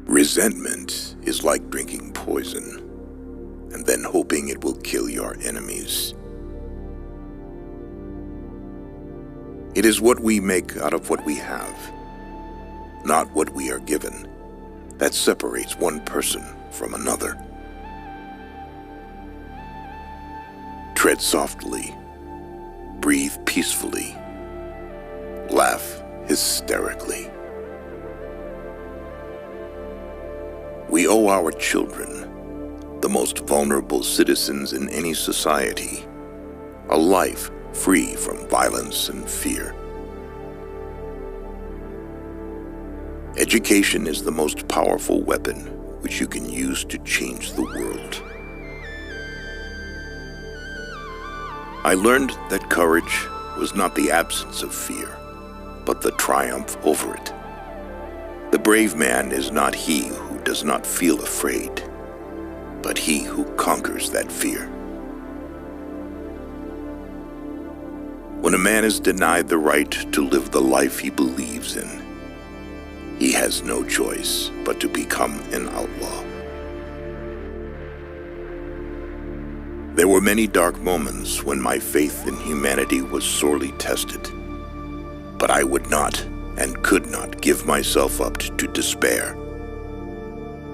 Resentment is like drinking poison and then hoping it will kill your enemies. It is what we make out of what we have, not what we are given, that separates one person from another. Tread softly, breathe peacefully, laugh hysterically. We owe our children, the most vulnerable citizens in any society, a life free from violence and fear. Education is the most powerful weapon which you can use to change the world. I learned that courage was not the absence of fear, but the triumph over it. The brave man is not he who does not feel afraid, but he who conquers that fear. When a man is denied the right to live the life he believes in, he has no choice but to become an outlaw. There were many dark moments when my faith in humanity was sorely tested, but I would not and could not give myself up to despair.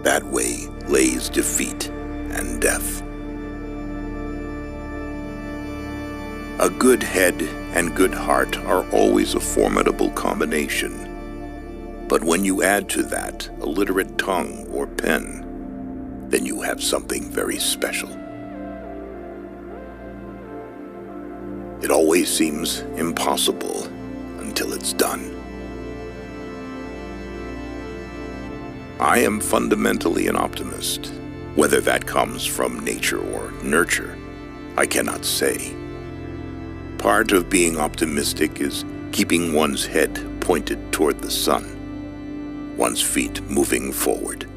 That way lays defeat and death. A good head and good heart are always a formidable combination. But when you add to that a literate tongue or pen, then you have something very special. It always seems impossible until it's done. I am fundamentally an optimist. Whether that comes from nature or nurture, I cannot say. Part of being optimistic is keeping one's head pointed toward the sun, one's feet moving forward.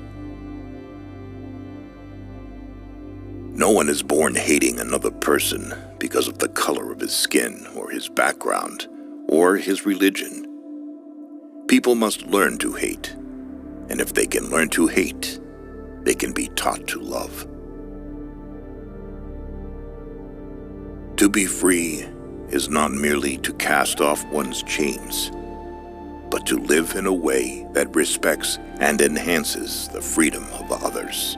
No one is born hating another person because of the color of his skin or his background or his religion. People must learn to hate, and if they can learn to hate, they can be taught to love. To be free is not merely to cast off one's chains, but to live in a way that respects and enhances the freedom of others.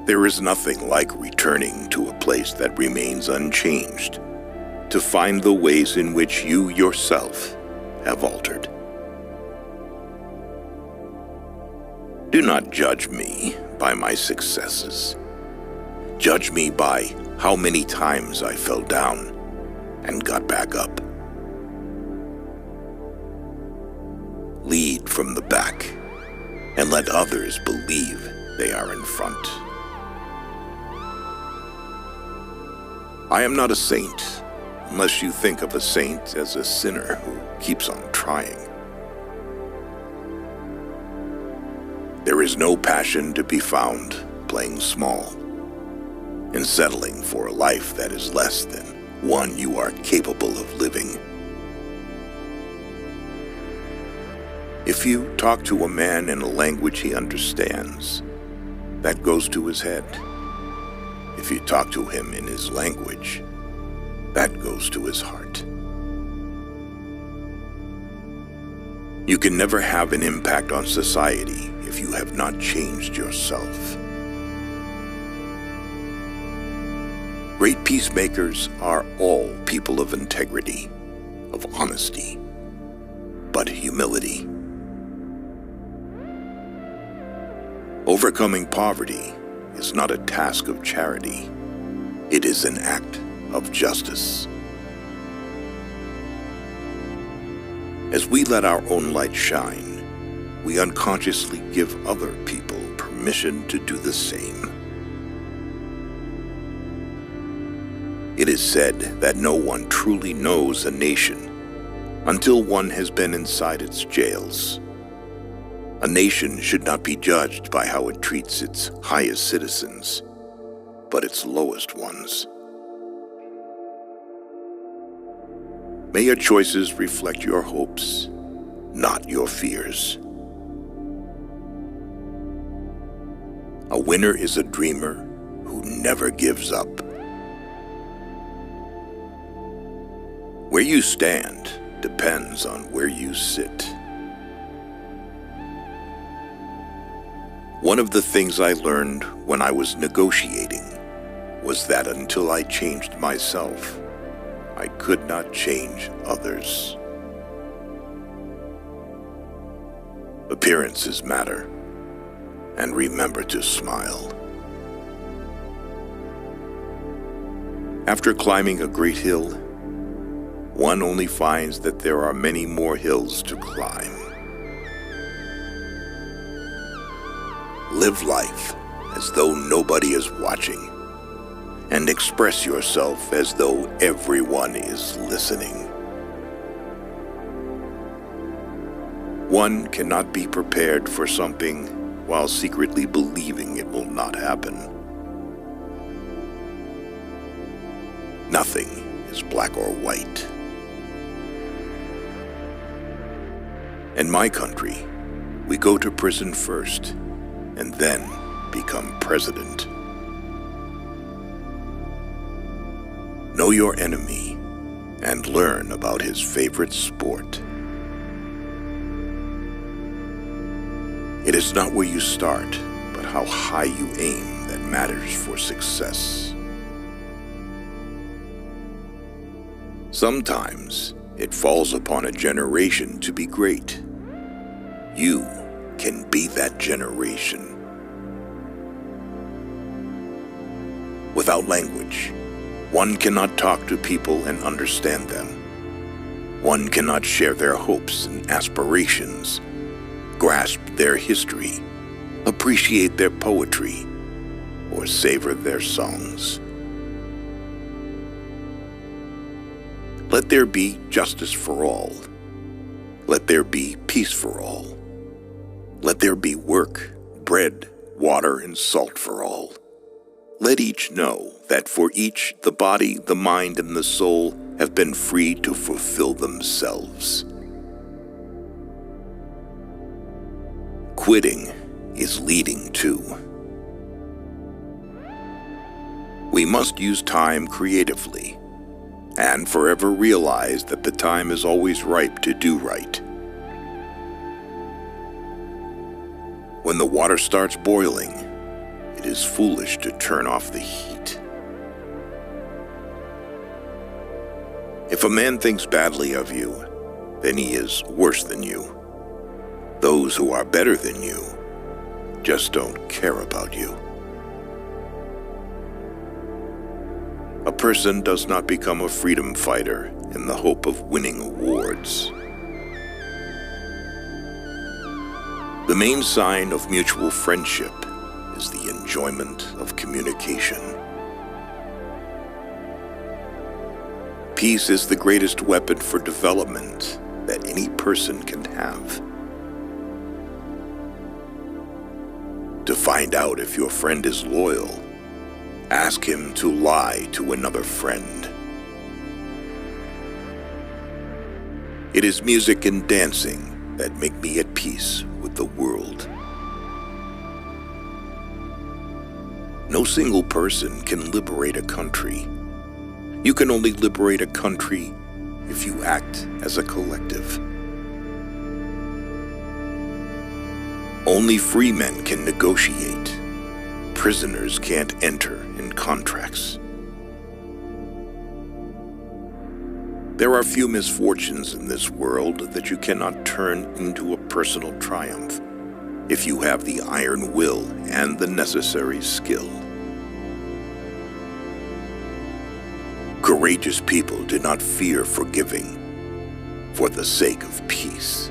There is nothing like returning to a place that remains unchanged, to find the ways in which you yourself have altered. Do not judge me by my successes. Judge me by how many times I fell down and got back up. Lead from the back and let others believe they are in front. I am not a saint unless you think of a saint as a sinner who keeps on trying. There is no passion to be found playing small and settling for a life that is less than one you are capable of living. If you talk to a man in a language he understands, that goes to his head. If you talk to him in his language, that goes to his heart. You can never have an impact on society if you have not changed yourself. Great peacemakers are all people of integrity, of honesty, but humility. Overcoming poverty is not a task of charity. It is an act of justice. As we let our own light shine, we unconsciously give other people permission to do the same. It is said that no one truly knows a nation until one has been inside its jails. A nation should not be judged by how it treats its highest citizens, but its lowest ones. May your choices reflect your hopes. not your fears. A winner is a dreamer who never gives up. Where you stand depends on where you sit. One of the things I learned when I was negotiating was that until I changed myself, I could not change others. Appearances matter, and remember to smile. After climbing a great hill, one only finds that there are many more hills to climb. Live life as though nobody is watching, and express yourself as though everyone is listening. One cannot be prepared for something while secretly believing it will not happen. Nothing is black or white. In my country, we go to prison first and then become president. Know your enemy and learn about his favorite sport. It is not where you start, but how high you aim that matters for success. Sometimes it falls upon a generation to be great. You can be that generation. Without language, one cannot talk to people and understand them. One cannot share their hopes and aspirations, grasp their history, appreciate their poetry, or savor their songs. Let there be justice for all. Let there be peace for all. Let there be work, bread, water, and salt for all. Let each know that for each the body, the mind, and the soul have been free to fulfill themselves. Quitting is leading too. We must use time creatively and forever realize that the time is always ripe to do right. When the water starts boiling, it is foolish to turn off the heat. If a man thinks badly of you, then he is worse than you. Those who are better than you just don't care about you. A person does not become a freedom fighter in the hope of winning awards. The main sign of mutual friendship is the enjoyment of communication. Peace is the greatest weapon for development that any person can have. To find out if your friend is loyal, ask him to lie to another friend. It is music and dancing that make me at peace with the world. No single person can liberate a country. You can only liberate a country if you act as a collective. Only free men can negotiate. Prisoners can't enter in contracts. There are few misfortunes in this world that you cannot turn into a personal triumph if you have the iron will and the necessary skill. Courageous people do not fear forgiving for the sake of peace.